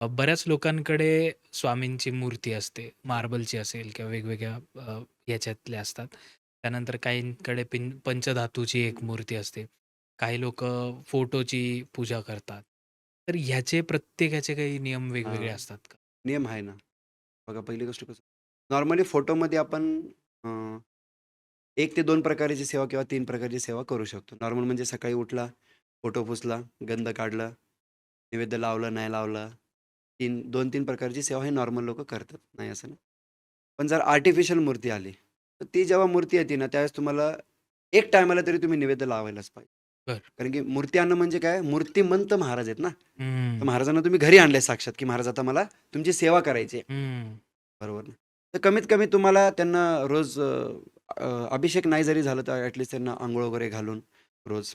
बऱ्याच लोकांकडे स्वामींची मूर्ती असते. मार्बलची असेल किंवा वेगवेगळ्या ह्याच्यातल्या असतात. त्यानंतर काहींकडे पंचधातूची एक मूर्ती असते. काही लोकं फोटोची पूजा करतात. तर ह्याचे प्रत्येकाचे काही नियम वेगवेगळे हां, असतात का? नियम आहे ना. बघा पहिली गोष्ट कसं नॉर्मली फोटोमध्ये आपण अ, 1 ते 2 प्रकारची सेवा किंवा 3 प्रकारची सेवा करू शकतो. नॉर्मल म्हणजे सकाळी उठला, फोटो पुसला, गंध काढला, नैवेद्य लावलं, नाही लावलं. 2-3 प्रकारची सेवा हे नॉर्मल लोकं करतात. नाही असं नाही. पण जर आर्टिफिशियल मूर्ती आली, तर ती जेव्हा मूर्ती येते ना, त्यावेळेस तुम्हाला एक टायमाला तरी तुम्ही नैवेद्य लावायलाच पाहिजे. बरं. कारण की मूर्ती आणणं म्हणजे काय? मूर्तिमंत महाराज आहेत ना. तर हं, महाराजांना तुम्ही घरी आणले साक्षात, की महाराज आता मला तुमची सेवा करायची आहे. हं. बरोबर ना. तर कमीत कमी तुम्हाला त्यांना रोज अभिषेक नाही जरी झालं तर ॲटलीस्ट त्यांना अंघोळ वगैरे घालून रोज,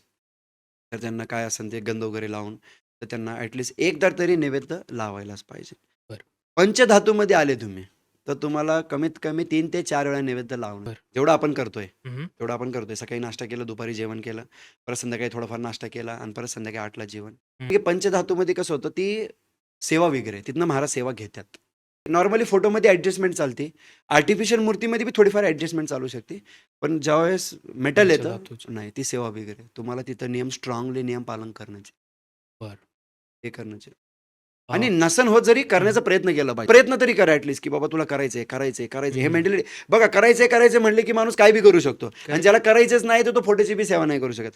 तर त्यांना काय असेल ते गंध वगैरे लावून, तर त्यांना ॲटलीस्ट एकदा तरी नैवेद्य लावायलाच पाहिजे. बरं, पंचधातूमध्ये आले तुम्ही, तर तुम्हाला कमीत कमी 3 ते 4 वेळा नैवेद्य लावणं. बरं. जेवढं आपण करतोय, हं, तेवढं आपण करतोय. सकाळी नाश्ता केला, दुपारी जेवण केलं, परत संध्याकाळी थोडाफार नाश्ता केला आणि परत संध्याकाळी 8ला जेवण. हं. हे पंचधातूमध्ये कसं होतं, ती सेवा वगैरे तिथनं महाराज सेवा घेतात. नॉर्मली फोटोमध्ये ॲडजस्टमेंट चालते. आर्टिफिशियल मूर्तीमध्ये बी थोडीफार ॲडजस्टमेंट चालू शकते. पण ज्यावेळेस मेटल येतं, पंचधातूचे. नाही ती सेवा वगैरे. तुम्हाला तिथं नियम स्ट्राँगली नियम पालन करण्याचे, बरं. हे करण्याचे. अ, आणि नसन होत जरी हं, करण्याचा प्रयत्न केला पाहिजे. प्रयत्न तरी करा ॲटलीस्ट, की बाबा तुला करायचंय, करायचंय, करायचंय. हे हं. मेंटॅलिटी बघा करायचंय, करायचंय म्हटलं की माणूस काय बी करू शकतो आणि करेक्ट. ज्याला करायचंच नाही तर तो फोटोची बी सेवा नाही करू शकत.